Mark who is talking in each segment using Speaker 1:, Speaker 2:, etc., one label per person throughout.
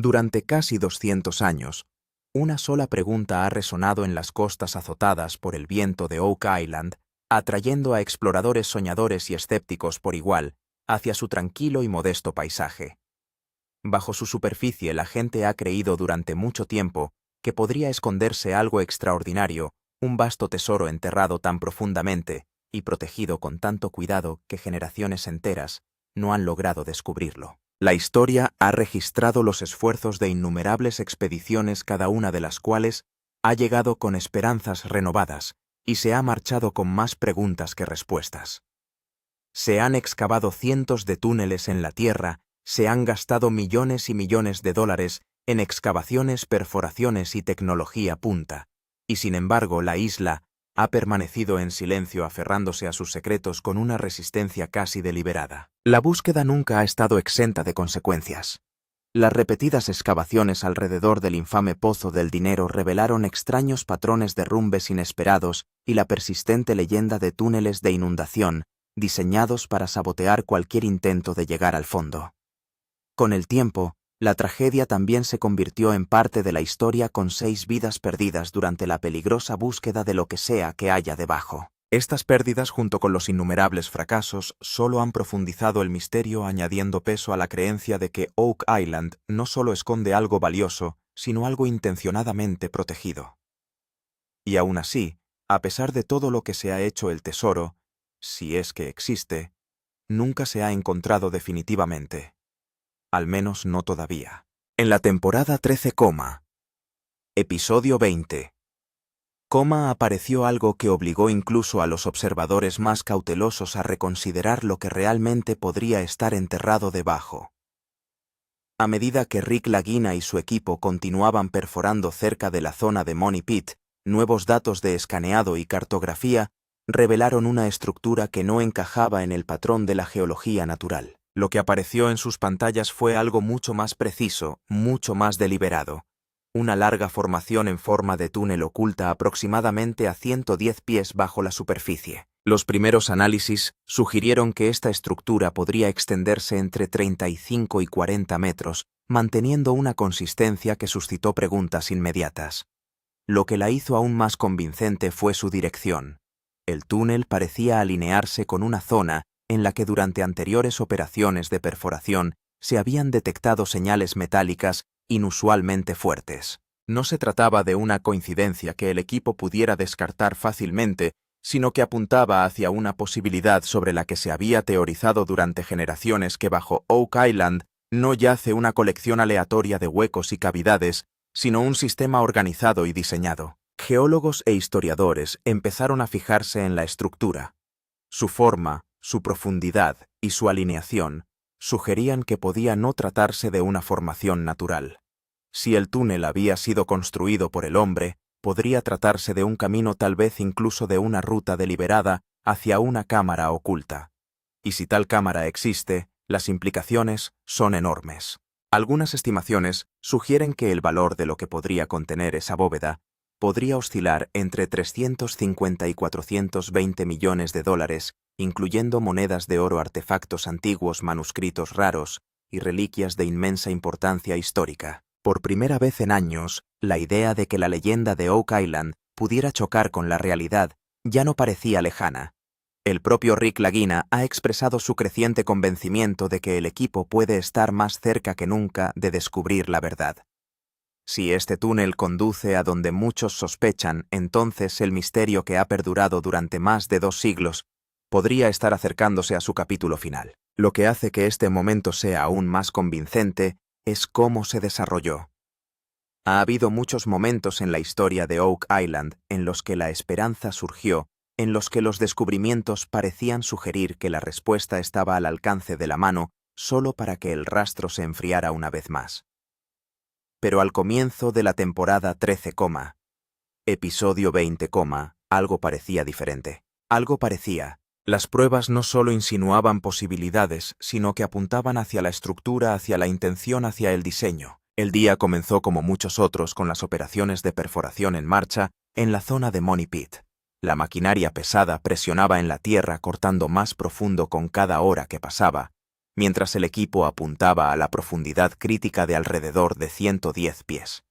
Speaker 1: Durante casi 200 años, una sola pregunta ha resonado en las costas azotadas por el viento de Oak Island, atrayendo a exploradores soñadores y escépticos por igual hacia su tranquilo y modesto paisaje. Bajo su superficie la gente ha creído durante mucho tiempo que podría esconderse algo extraordinario, un vasto tesoro enterrado tan profundamente y protegido con tanto cuidado que generaciones enteras no han logrado descubrirlo. La historia ha registrado los esfuerzos de innumerables expediciones, cada una de las cuales ha llegado con esperanzas renovadas y se ha marchado con más preguntas que respuestas. Se han excavado cientos de túneles en la tierra, se han gastado millones y millones de dólares en excavaciones, perforaciones y tecnología punta, y sin embargo la isla ha permanecido en silencio aferrándose a sus secretos con una resistencia casi deliberada. La búsqueda nunca ha estado exenta de consecuencias. Las repetidas excavaciones alrededor del infame Pozo del Dinero revelaron extraños patrones de derrumbes inesperados y la persistente leyenda de túneles de inundación, diseñados para sabotear cualquier intento de llegar al fondo. Con el tiempo, la tragedia también se convirtió en parte de la historia, con 6 vidas perdidas durante la peligrosa búsqueda de lo que sea que haya debajo. Estas pérdidas, junto con los innumerables fracasos, solo han profundizado el misterio, añadiendo peso a la creencia de que Oak Island no solo esconde algo valioso, sino algo intencionadamente protegido. Y aún así, a pesar de todo lo que se ha hecho, el tesoro, si es que existe, nunca se ha encontrado definitivamente. Al menos no todavía. En la temporada 13, episodio 20, apareció algo que obligó incluso a los observadores más cautelosos a reconsiderar lo que realmente podría estar enterrado debajo. A medida que Rick Lagina y su equipo continuaban perforando cerca de la zona de Money Pit, nuevos datos de escaneado y cartografía revelaron una estructura que no encajaba en el patrón de la geología natural. Lo que apareció en sus pantallas fue algo mucho más preciso, mucho más deliberado. Una larga formación en forma de túnel oculta aproximadamente a 110 pies bajo la superficie. Los primeros análisis sugirieron que esta estructura podría extenderse entre 35 y 40 metros, manteniendo una consistencia que suscitó preguntas inmediatas. Lo que la hizo aún más convincente fue su dirección. El túnel parecía alinearse con una zona en la que durante anteriores operaciones de perforación se habían detectado señales metálicas inusualmente fuertes. No se trataba de una coincidencia que el equipo pudiera descartar fácilmente, sino que apuntaba hacia una posibilidad sobre la que se había teorizado durante generaciones, que bajo Oak Island no yace una colección aleatoria de huecos y cavidades, sino un sistema organizado y diseñado. Geólogos e historiadores empezaron a fijarse en la estructura. Su forma, su profundidad y su alineación sugerían que podía no tratarse de una formación natural. Si el túnel había sido construido por el hombre, podría tratarse de un camino, tal vez incluso de una ruta deliberada hacia una cámara oculta. Y si tal cámara existe, las implicaciones son enormes. Algunas estimaciones sugieren que el valor de lo que podría contener esa bóveda podría oscilar entre 350 y 420 millones de dólares, incluyendo monedas de oro, artefactos antiguos, manuscritos raros y reliquias de inmensa importancia histórica. Por primera vez en años, la idea de que la leyenda de Oak Island pudiera chocar con la realidad ya no parecía lejana. El propio Rick Lagina ha expresado su creciente convencimiento de que el equipo puede estar más cerca que nunca de descubrir la verdad. Si este túnel conduce a donde muchos sospechan, entonces el misterio que ha perdurado durante más de 2 siglos podría estar acercándose a su capítulo final. Lo que hace que este momento sea aún más convincente es cómo se desarrolló. Ha habido muchos momentos en la historia de Oak Island en los que la esperanza surgió, en los que los descubrimientos parecían sugerir que la respuesta estaba al alcance de la mano, solo para que el rastro se enfriara una vez más. Pero al comienzo de la temporada 13, episodio 20, algo parecía diferente. Algo parecía. Las pruebas no solo insinuaban posibilidades, sino que apuntaban hacia la estructura, hacia la intención, hacia el diseño. El día comenzó como muchos otros, con las operaciones de perforación en marcha en la zona de Money Pit. La maquinaria pesada presionaba en la tierra, cortando más profundo con cada hora que pasaba, mientras el equipo apuntaba a la profundidad crítica de alrededor de 110 pies.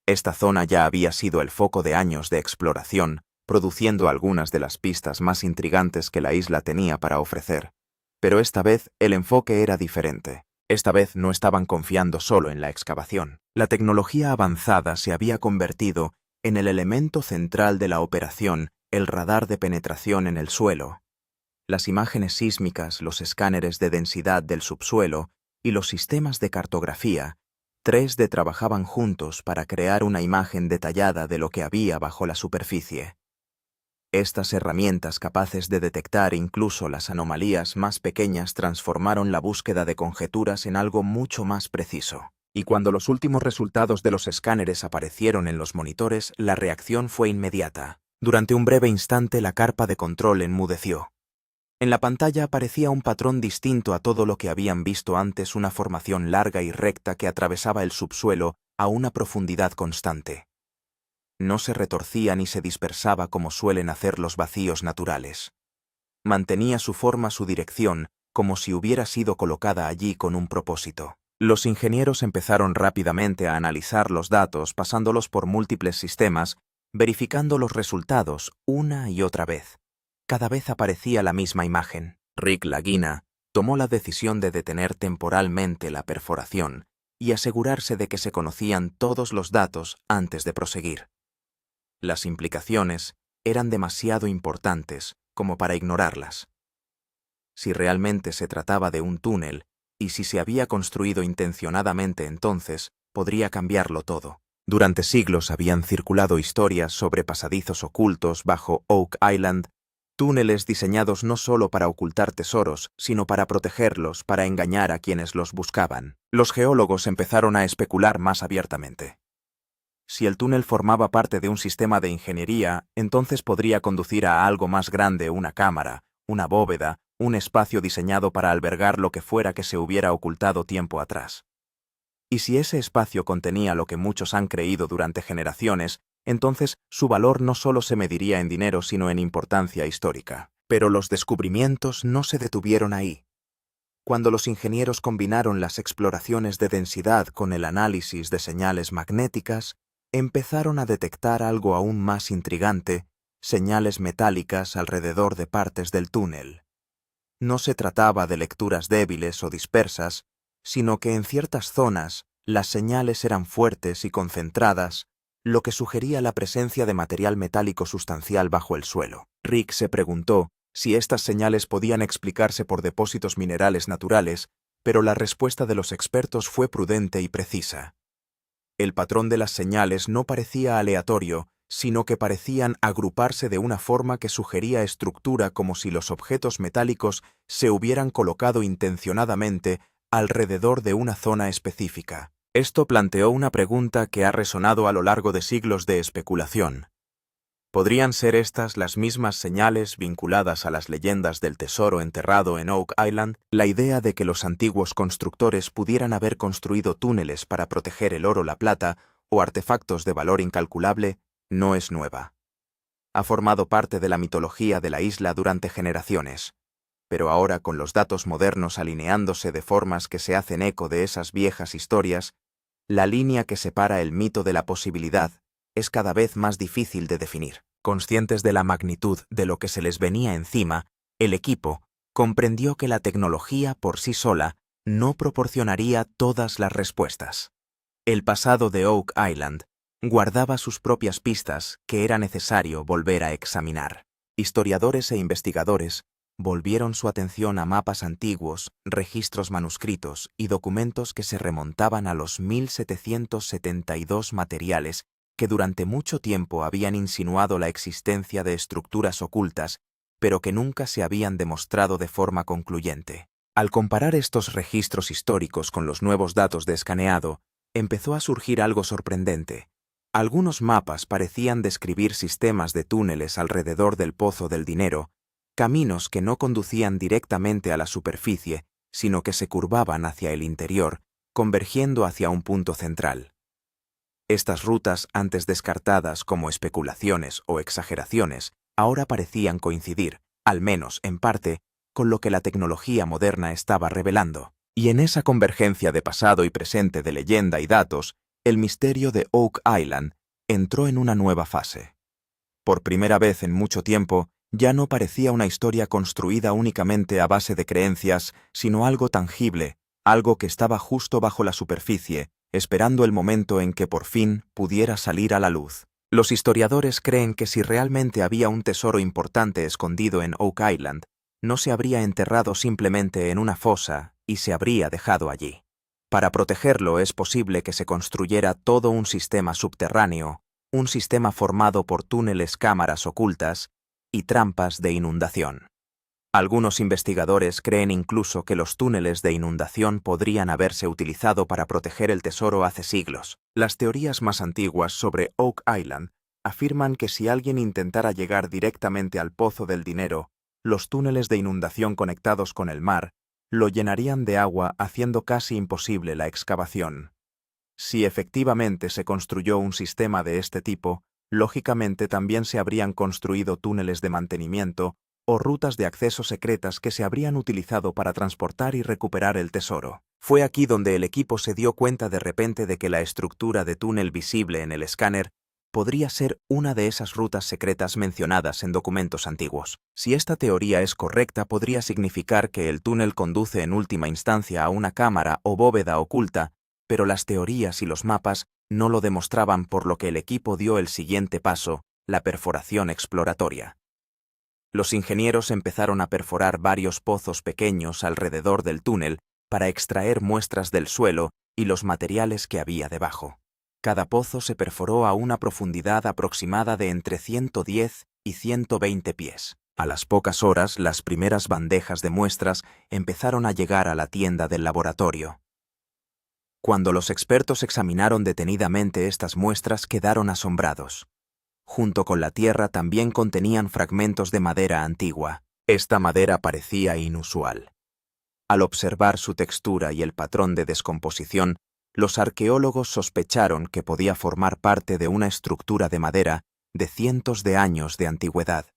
Speaker 1: Esta zona ya había sido el foco de años de exploración, produciendo algunas de las pistas más intrigantes que la isla tenía para ofrecer. Pero esta vez el enfoque era diferente. Esta vez no estaban confiando solo en la excavación. La tecnología avanzada se había convertido en el elemento central de la operación, el radar de penetración en el suelo. Las imágenes sísmicas, los escáneres de densidad del subsuelo y los sistemas de cartografía, 3D trabajaban juntos para crear una imagen detallada de lo que había bajo la superficie. Estas herramientas capaces de detectar incluso las anomalías más pequeñas transformaron la búsqueda de conjeturas en algo mucho más preciso. Y cuando los últimos resultados de los escáneres aparecieron en los monitores, la reacción fue inmediata. Durante un breve instante la carpa de control enmudeció. En la pantalla aparecía un patrón distinto a todo lo que habían visto antes, una formación larga y recta que atravesaba el subsuelo a una profundidad constante. No se retorcía ni se dispersaba como suelen hacer los vacíos naturales. Mantenía su forma, su dirección, como si hubiera sido colocada allí con un propósito. Los ingenieros empezaron rápidamente a analizar los datos, pasándolos por múltiples sistemas, verificando los resultados una y otra vez. Cada vez aparecía la misma imagen. Rick Lagina tomó la decisión de detener temporalmente la perforación y asegurarse de que se conocían todos los datos antes de proseguir. Las implicaciones eran demasiado importantes como para ignorarlas. Si realmente se trataba de un túnel, y si se había construido intencionadamente, entonces podría cambiarlo todo. Durante siglos habían circulado historias sobre pasadizos ocultos bajo Oak Island, túneles diseñados no solo para ocultar tesoros, sino para protegerlos, para engañar a quienes los buscaban. Los geólogos empezaron a especular más abiertamente. Si el túnel formaba parte de un sistema de ingeniería, entonces podría conducir a algo más grande, una cámara, una bóveda, un espacio diseñado para albergar lo que fuera que se hubiera ocultado tiempo atrás. Y si ese espacio contenía lo que muchos han creído durante generaciones, entonces su valor no solo se mediría en dinero, sino en importancia histórica. Pero los descubrimientos no se detuvieron ahí. Cuando los ingenieros combinaron las exploraciones de densidad con el análisis de señales magnéticas, empezaron a detectar algo aún más intrigante, señales metálicas alrededor de partes del túnel. No se trataba de lecturas débiles o dispersas, sino que en ciertas zonas las señales eran fuertes y concentradas, lo que sugería la presencia de material metálico sustancial bajo el suelo. Rick se preguntó si estas señales podían explicarse por depósitos minerales naturales, pero la respuesta de los expertos fue prudente y precisa. El patrón de las señales no parecía aleatorio, sino que parecían agruparse de una forma que sugería estructura, como si los objetos metálicos se hubieran colocado intencionadamente alrededor de una zona específica. Esto planteó una pregunta que ha resonado a lo largo de siglos de especulación. ¿Podrían ser estas las mismas señales vinculadas a las leyendas del tesoro enterrado en Oak Island? La idea de que los antiguos constructores pudieran haber construido túneles para proteger el oro, la plata o artefactos de valor incalculable no es nueva. Ha formado parte de la mitología de la isla durante generaciones. Pero ahora, con los datos modernos alineándose de formas que se hacen eco de esas viejas historias, la línea que separa el mito de la posibilidad es cada vez más difícil de definir. Conscientes de la magnitud de lo que se les venía encima, el equipo comprendió que la tecnología por sí sola no proporcionaría todas las respuestas. El pasado de Oak Island guardaba sus propias pistas que era necesario volver a examinar. Historiadores e investigadores volvieron su atención a mapas antiguos, registros manuscritos y documentos que se remontaban a los 1772, materiales que durante mucho tiempo habían insinuado la existencia de estructuras ocultas, pero que nunca se habían demostrado de forma concluyente. Al comparar estos registros históricos con los nuevos datos de escaneado, empezó a surgir algo sorprendente. Algunos mapas parecían describir sistemas de túneles alrededor del Pozo del Dinero, caminos que no conducían directamente a la superficie, sino que se curvaban hacia el interior, convergiendo hacia un punto central. Estas rutas, antes descartadas como especulaciones o exageraciones, ahora parecían coincidir, al menos en parte, con lo que la tecnología moderna estaba revelando. Y en esa convergencia de pasado y presente de leyenda y datos, el misterio de Oak Island entró en una nueva fase. Por primera vez en mucho tiempo, ya no parecía una historia construida únicamente a base de creencias, sino algo tangible, algo que estaba justo bajo la superficie, esperando el momento en que por fin pudiera salir a la luz. Los historiadores creen que si realmente había un tesoro importante escondido en Oak Island, no se habría enterrado simplemente en una fosa y se habría dejado allí. Para protegerlo es posible que se construyera todo un sistema subterráneo, un sistema formado por túneles, cámaras ocultas y trampas de inundación. Algunos investigadores creen incluso que los túneles de inundación podrían haberse utilizado para proteger el tesoro hace siglos. Las teorías más antiguas sobre Oak Island afirman que si alguien intentara llegar directamente al pozo del dinero, los túneles de inundación conectados con el mar lo llenarían de agua, haciendo casi imposible la excavación. Si efectivamente se construyó un sistema de este tipo, lógicamente también se habrían construido túneles de mantenimiento o rutas de acceso secretas que se habrían utilizado para transportar y recuperar el tesoro. Fue aquí donde el equipo se dio cuenta de repente de que la estructura de túnel visible en el escáner podría ser una de esas rutas secretas mencionadas en documentos antiguos. Si esta teoría es correcta, podría significar que el túnel conduce en última instancia a una cámara o bóveda oculta, pero las teorías y los mapas no lo demostraban, por lo que el equipo dio el siguiente paso, la perforación exploratoria. Los ingenieros empezaron a perforar varios pozos pequeños alrededor del túnel para extraer muestras del suelo y los materiales que había debajo. Cada pozo se perforó a una profundidad aproximada de entre 110 y 120 pies. A las pocas horas, las primeras bandejas de muestras empezaron a llegar a la tienda del laboratorio. Cuando los expertos examinaron detenidamente estas muestras, quedaron asombrados. Junto con la tierra también contenían fragmentos de madera antigua. Esta madera parecía inusual. Al observar su textura y el patrón de descomposición, los arqueólogos sospecharon que podía formar parte de una estructura de madera de cientos de años de antigüedad.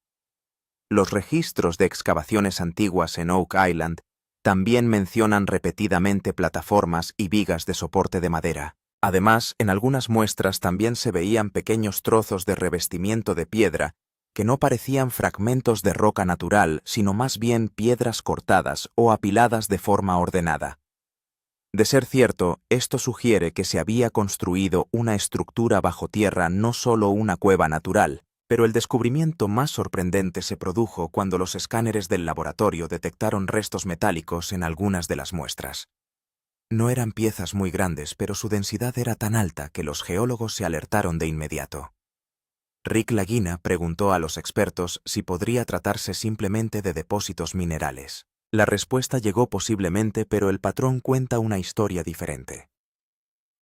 Speaker 1: Los registros de excavaciones antiguas en Oak Island también mencionan repetidamente plataformas y vigas de soporte de madera. Además, en algunas muestras también se veían pequeños trozos de revestimiento de piedra que no parecían fragmentos de roca natural, sino más bien piedras cortadas o apiladas de forma ordenada. De ser cierto, esto sugiere que se había construido una estructura bajo tierra, no solo una cueva natural, pero el descubrimiento más sorprendente se produjo cuando los escáneres del laboratorio detectaron restos metálicos en algunas de las muestras. No eran piezas muy grandes, pero su densidad era tan alta que los geólogos se alertaron de inmediato. Rick Lagina preguntó a los expertos si podría tratarse simplemente de depósitos minerales. La respuesta llegó posiblemente, pero el patrón cuenta una historia diferente.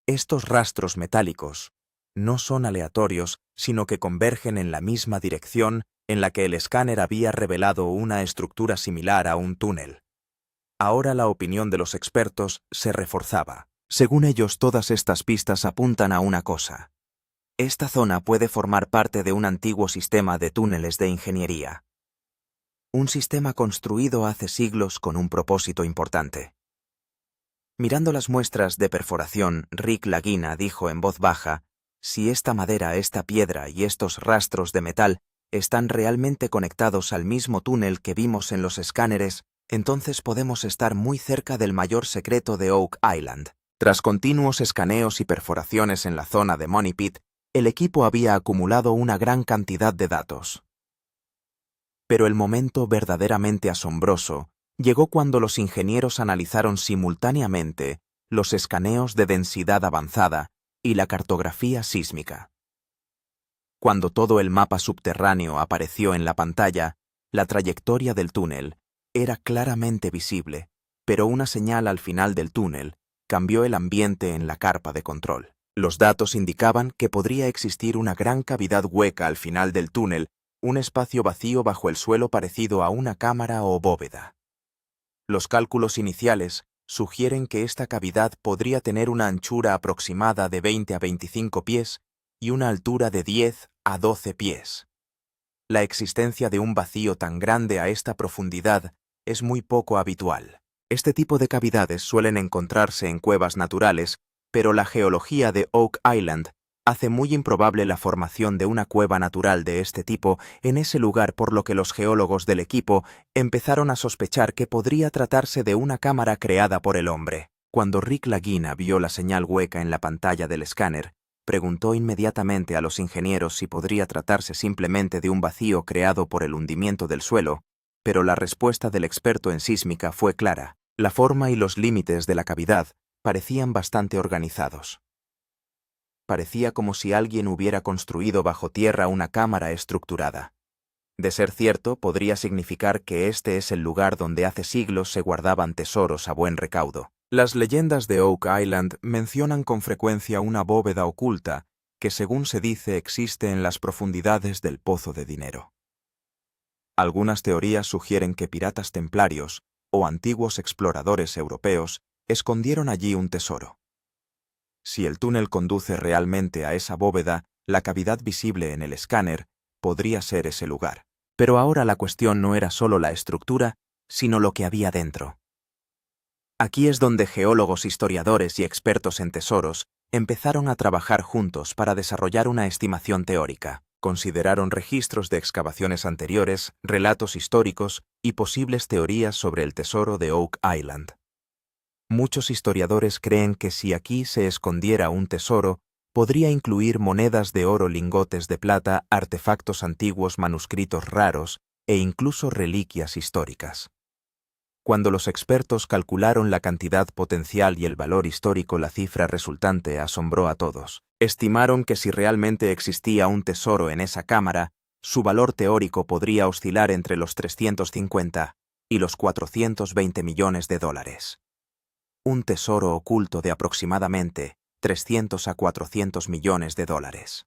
Speaker 1: Estos rastros metálicos no son aleatorios, sino que convergen en la misma dirección en la que el escáner había revelado una estructura similar a un túnel. Ahora la opinión de los expertos se reforzaba. Según ellos, todas estas pistas apuntan a una cosa. Esta zona puede formar parte de un antiguo sistema de túneles de ingeniería. Un sistema construido hace siglos con un propósito importante. Mirando las muestras de perforación, Rick Lagina dijo en voz baja: si esta madera, esta piedra y estos rastros de metal están realmente conectados al mismo túnel que vimos en los escáneres, entonces podemos estar muy cerca del mayor secreto de Oak Island. Tras continuos escaneos y perforaciones en la zona de Money Pit, el equipo había acumulado una gran cantidad de datos. Pero el momento verdaderamente asombroso llegó cuando los ingenieros analizaron simultáneamente los escaneos de densidad avanzada y la cartografía sísmica. Cuando todo el mapa subterráneo apareció en la pantalla, la trayectoria del túnel era claramente visible, pero una señal al final del túnel cambió el ambiente en la carpa de control. Los datos indicaban que podría existir una gran cavidad hueca al final del túnel, un espacio vacío bajo el suelo parecido a una cámara o bóveda. Los cálculos iniciales sugieren que esta cavidad podría tener una anchura aproximada de 20 a 25 pies y una altura de 10 a 12 pies. La existencia de un vacío tan grande a esta profundidad es muy poco habitual. Este tipo de cavidades suelen encontrarse en cuevas naturales, pero la geología de Oak Island hace muy improbable la formación de una cueva natural de este tipo en ese lugar, por lo que los geólogos del equipo empezaron a sospechar que podría tratarse de una cámara creada por el hombre. Cuando Rick Lagina vio la señal hueca en la pantalla del escáner, preguntó inmediatamente a los ingenieros si podría tratarse simplemente de un vacío creado por el hundimiento del suelo, pero la respuesta del experto en sísmica fue clara. La forma y los límites de la cavidad parecían bastante organizados. Parecía como si alguien hubiera construido bajo tierra una cámara estructurada. De ser cierto, podría significar que este es el lugar donde hace siglos se guardaban tesoros a buen recaudo. Las leyendas de Oak Island mencionan con frecuencia una bóveda oculta que, según se dice, existe en las profundidades del Pozo de Dinero. Algunas teorías sugieren que piratas templarios o antiguos exploradores europeos escondieron allí un tesoro. Si el túnel conduce realmente a esa bóveda, la cavidad visible en el escáner podría ser ese lugar. Pero ahora la cuestión no era solo la estructura, sino lo que había dentro. Aquí es donde geólogos, historiadores y expertos en tesoros empezaron a trabajar juntos para desarrollar una estimación teórica. Consideraron registros de excavaciones anteriores, relatos históricos y posibles teorías sobre el tesoro de Oak Island. Muchos historiadores creen que si aquí se escondiera un tesoro, podría incluir monedas de oro, lingotes de plata, artefactos antiguos, manuscritos raros e incluso reliquias históricas. Cuando los expertos calcularon la cantidad potencial y el valor histórico, la cifra resultante asombró a todos. Estimaron que si realmente existía un tesoro en esa cámara, su valor teórico podría oscilar entre los 350 y los 420 millones de dólares. Un tesoro oculto de aproximadamente 300 a 400 millones de dólares.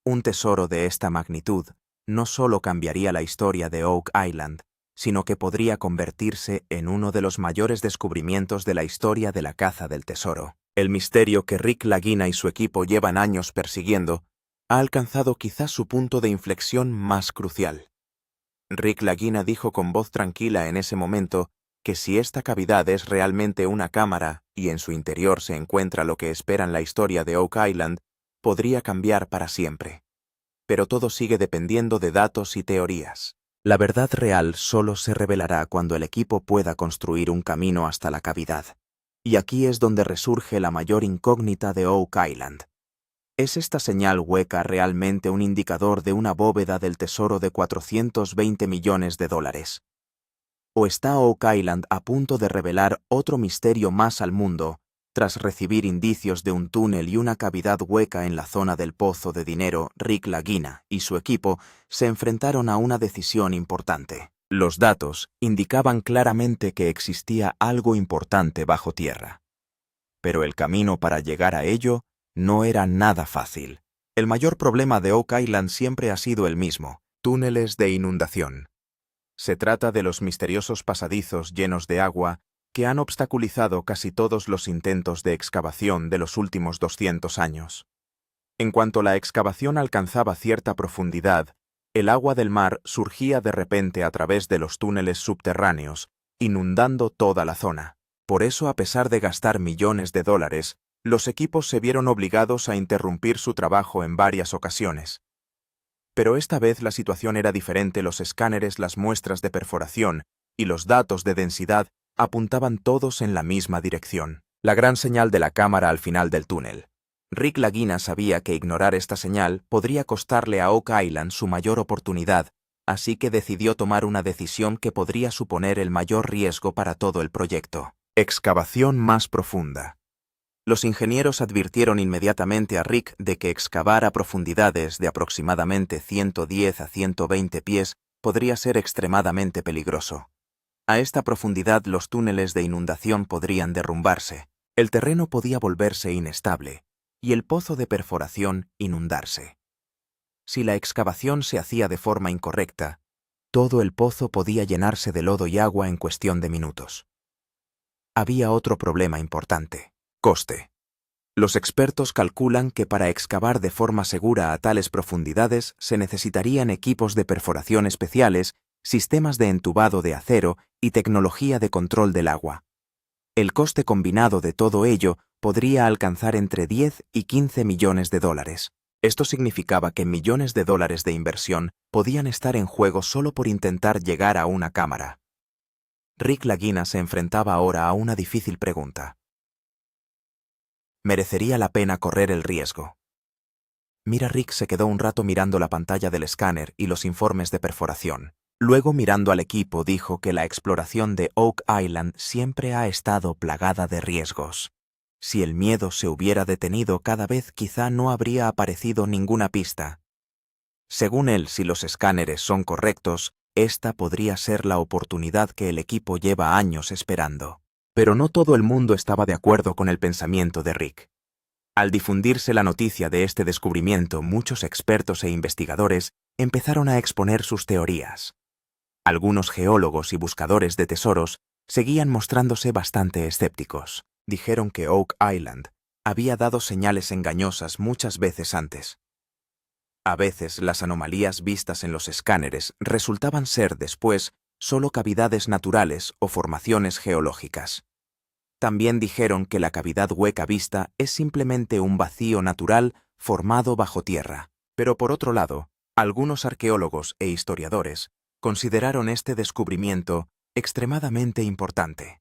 Speaker 1: Un tesoro de esta magnitud no solo cambiaría la historia de Oak Island, sino que podría convertirse en uno de los mayores descubrimientos de la historia de la caza del tesoro. El misterio que Rick Lagina y su equipo llevan años persiguiendo ha alcanzado quizás su punto de inflexión más crucial. Rick Lagina dijo con voz tranquila en ese momento que si esta cavidad es realmente una cámara y en su interior se encuentra lo que esperan la historia de Oak Island, podría cambiar para siempre. Pero todo sigue dependiendo de datos y teorías. La verdad real solo se revelará cuando el equipo pueda construir un camino hasta la cavidad. Y aquí es donde resurge la mayor incógnita de Oak Island. ¿Es esta señal hueca realmente un indicador de una bóveda del tesoro de 420 millones de dólares? ¿O está Oak Island a punto de revelar otro misterio más al mundo, tras recibir indicios de un túnel y una cavidad hueca en la zona del Pozo de Dinero? Rick Lagina y su equipo se enfrentaron a una decisión importante. Los datos indicaban claramente que existía algo importante bajo tierra. Pero el camino para llegar a ello no era nada fácil. El mayor problema de Oak Island siempre ha sido el mismo: túneles de inundación. Se trata de los misteriosos pasadizos llenos de agua que han obstaculizado casi todos los intentos de excavación de los últimos 200 años. En cuanto la excavación alcanzaba cierta profundidad, el agua del mar surgía de repente a través de los túneles subterráneos, inundando toda la zona. Por eso, a pesar de gastar millones de dólares, los equipos se vieron obligados a interrumpir su trabajo en varias ocasiones. Pero esta vez la situación era diferente. Los escáneres, las muestras de perforación y los datos de densidad apuntaban todos en la misma dirección. La gran señal de la cámara al final del túnel. Rick Lagina sabía que ignorar esta señal podría costarle a Oak Island su mayor oportunidad, así que decidió tomar una decisión que podría suponer el mayor riesgo para todo el proyecto. Excavación más profunda. Los ingenieros advirtieron inmediatamente a Rick de que excavar a profundidades de aproximadamente 110 a 120 pies podría ser extremadamente peligroso. A esta profundidad los túneles de inundación podrían derrumbarse, el terreno podía volverse inestable y el pozo de perforación inundarse. Si la excavación se hacía de forma incorrecta, todo el pozo podía llenarse de lodo y agua en cuestión de minutos. Había otro problema importante: coste. Los expertos calculan que para excavar de forma segura a tales profundidades se necesitarían equipos de perforación especiales sistemas de entubado de acero y tecnología de control del agua. El coste combinado de todo ello podría alcanzar entre 10 y 15 millones de dólares. Esto significaba que millones de dólares de inversión podían estar en juego solo por intentar llegar a una cámara. Rick Lagina se enfrentaba ahora a una difícil pregunta. ¿Merecería la pena correr el riesgo? Mira, Rick se quedó un rato mirando la pantalla del escáner y los informes de perforación. Luego, mirando al equipo, dijo que la exploración de Oak Island siempre ha estado plagada de riesgos. Si el miedo se hubiera detenido cada vez, quizá no habría aparecido ninguna pista. Según él, si los escáneres son correctos, esta podría ser la oportunidad que el equipo lleva años esperando. Pero no todo el mundo estaba de acuerdo con el pensamiento de Rick. Al difundirse la noticia de este descubrimiento, muchos expertos e investigadores empezaron a exponer sus teorías. Algunos geólogos y buscadores de tesoros seguían mostrándose bastante escépticos. Dijeron que Oak Island había dado señales engañosas muchas veces antes. A veces las anomalías vistas en los escáneres resultaban ser después solo cavidades naturales o formaciones geológicas. También dijeron que la cavidad hueca vista es simplemente un vacío natural formado bajo tierra. Pero por otro lado, algunos arqueólogos e historiadores consideraron este descubrimiento extremadamente importante.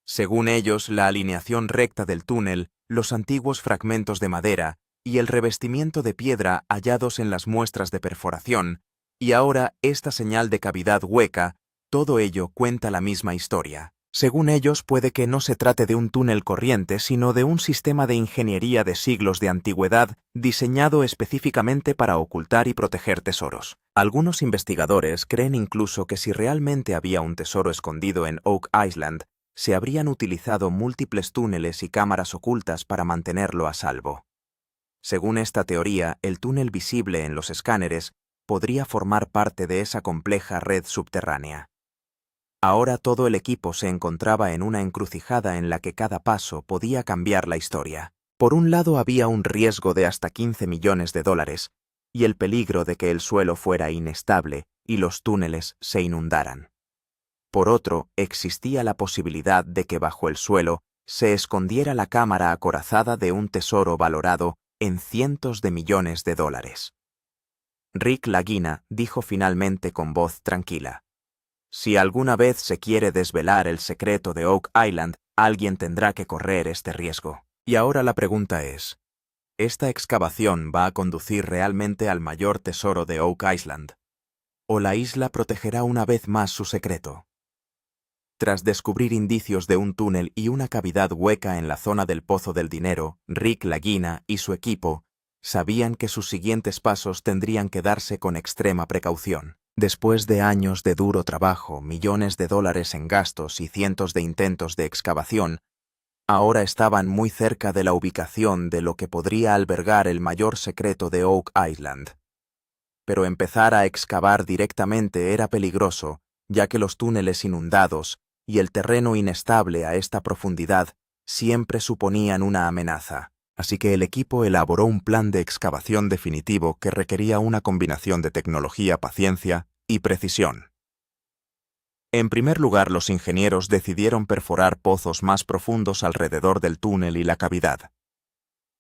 Speaker 1: Según ellos, la alineación recta del túnel, los antiguos fragmentos de madera y el revestimiento de piedra hallados en las muestras de perforación, y ahora esta señal de cavidad hueca, todo ello cuenta la misma historia. Según ellos, puede que no se trate de un túnel corriente, sino de un sistema de ingeniería de siglos de antigüedad diseñado específicamente para ocultar y proteger tesoros. Algunos investigadores creen incluso que si realmente había un tesoro escondido en Oak Island, se habrían utilizado múltiples túneles y cámaras ocultas para mantenerlo a salvo. Según esta teoría, el túnel visible en los escáneres podría formar parte de esa compleja red subterránea. Ahora todo el equipo se encontraba en una encrucijada en la que cada paso podía cambiar la historia. Por un lado había un riesgo de hasta 15 millones de dólares y el peligro de que el suelo fuera inestable y los túneles se inundaran. Por otro, existía la posibilidad de que bajo el suelo se escondiera la cámara acorazada de un tesoro valorado en cientos de millones de dólares. Rick Lagina dijo finalmente con voz tranquila: si alguna vez se quiere desvelar el secreto de Oak Island, alguien tendrá que correr este riesgo. Y ahora la pregunta es, ¿esta excavación va a conducir realmente al mayor tesoro de Oak Island? ¿O la isla protegerá una vez más su secreto? Tras descubrir indicios de un túnel y una cavidad hueca en la zona del Pozo del Dinero, Rick Lagina y su equipo sabían que sus siguientes pasos tendrían que darse con extrema precaución. Después de años de duro trabajo, millones de dólares en gastos y cientos de intentos de excavación, ahora estaban muy cerca de la ubicación de lo que podría albergar el mayor secreto de Oak Island. Pero empezar a excavar directamente era peligroso, ya que los túneles inundados y el terreno inestable a esta profundidad siempre suponían una amenaza. Así que el equipo elaboró un plan de excavación definitivo que requería una combinación de tecnología, paciencia y precisión. En primer lugar, los ingenieros decidieron perforar pozos más profundos alrededor del túnel y la cavidad.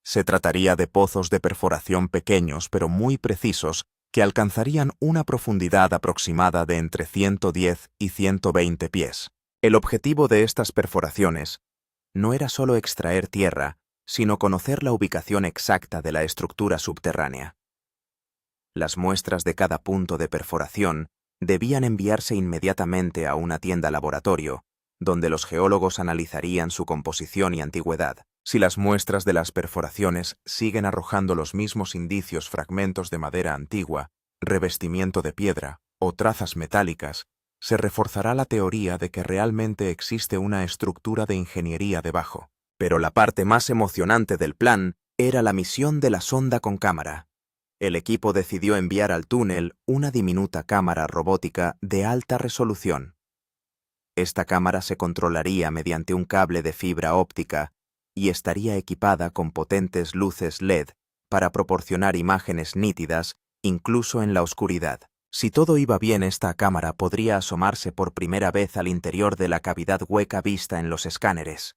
Speaker 1: Se trataría de pozos de perforación pequeños pero muy precisos que alcanzarían una profundidad aproximada de entre 110 y 120 pies. El objetivo de estas perforaciones no era solo extraer tierra, sino conocer la ubicación exacta de la estructura subterránea. Las muestras de cada punto de perforación debían enviarse inmediatamente a una tienda laboratorio, donde los geólogos analizarían su composición y antigüedad. Si las muestras de las perforaciones siguen arrojando los mismos indicios, fragmentos de madera antigua, revestimiento de piedra o trazas metálicas, se reforzará la teoría de que realmente existe una estructura de ingeniería debajo. Pero la parte más emocionante del plan era la misión de la sonda con cámara. El equipo decidió enviar al túnel una diminuta cámara robótica de alta resolución. Esta cámara se controlaría mediante un cable de fibra óptica y estaría equipada con potentes luces LED para proporcionar imágenes nítidas incluso en la oscuridad. Si todo iba bien, esta cámara podría asomarse por primera vez al interior de la cavidad hueca vista en los escáneres.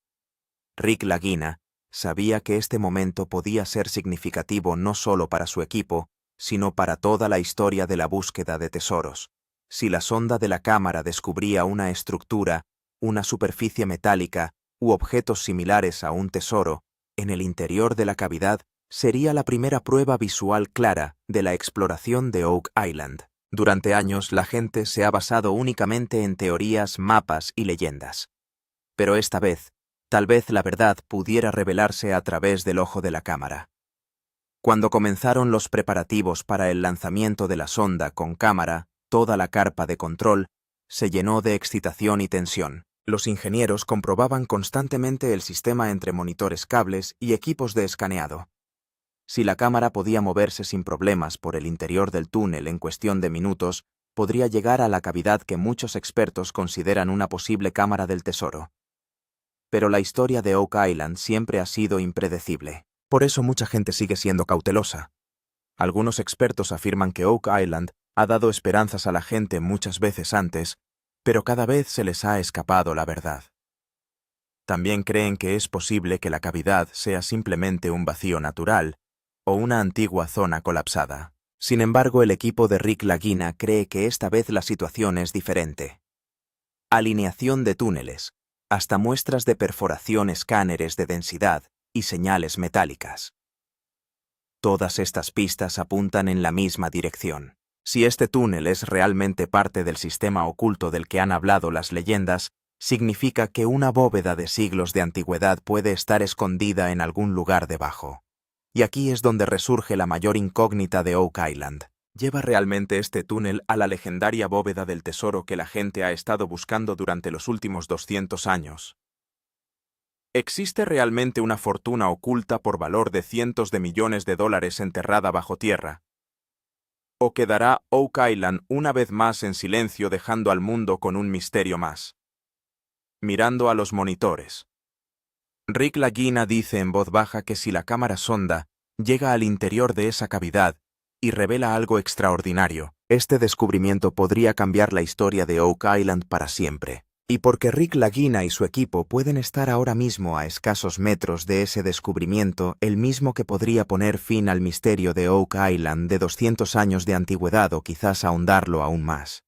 Speaker 1: Rick Lagina sabía que este momento podía ser significativo no solo para su equipo, sino para toda la historia de la búsqueda de tesoros. Si la sonda de la cámara descubría una estructura, una superficie metálica u objetos similares a un tesoro en el interior de la cavidad, sería la primera prueba visual clara de la exploración de Oak Island. Durante años, la gente se ha basado únicamente en teorías, mapas y leyendas. Pero esta vez, tal vez la verdad pudiera revelarse a través del ojo de la cámara. Cuando comenzaron los preparativos para el lanzamiento de la sonda con cámara, toda la carpa de control se llenó de excitación y tensión. Los ingenieros comprobaban constantemente el sistema entre monitores, cables y equipos de escaneado. Si la cámara podía moverse sin problemas por el interior del túnel en cuestión de minutos, podría llegar a la cavidad que muchos expertos consideran una posible cámara del tesoro. Pero la historia de Oak Island siempre ha sido impredecible. Por eso mucha gente sigue siendo cautelosa. Algunos expertos afirman que Oak Island ha dado esperanzas a la gente muchas veces antes, pero cada vez se les ha escapado la verdad. También creen que es posible que la cavidad sea simplemente un vacío natural o una antigua zona colapsada. Sin embargo, el equipo de Rick Lagina cree que esta vez la situación es diferente. Alineación de túneles, hasta muestras de perforación, escáneres de densidad y señales metálicas. Todas estas pistas apuntan en la misma dirección. Si este túnel es realmente parte del sistema oculto del que han hablado las leyendas, significa que una bóveda de siglos de antigüedad puede estar escondida en algún lugar debajo. Y aquí es donde resurge la mayor incógnita de Oak Island. ¿Lleva realmente este túnel a la legendaria bóveda del tesoro que la gente ha estado buscando durante los últimos 200 años? ¿Existe realmente una fortuna oculta por valor de cientos de millones de dólares enterrada bajo tierra? ¿O quedará Oak Island una vez más en silencio, dejando al mundo con un misterio más? Mirando a los monitores, Rick Lagina dice en voz baja que si la cámara sonda llega al interior de esa cavidad y revela algo extraordinario, este descubrimiento podría cambiar la historia de Oak Island para siempre. Y porque Rick Lagina y su equipo pueden estar ahora mismo a escasos metros de ese descubrimiento, el mismo que podría poner fin al misterio de Oak Island de 200 años de antigüedad o quizás ahondarlo aún más.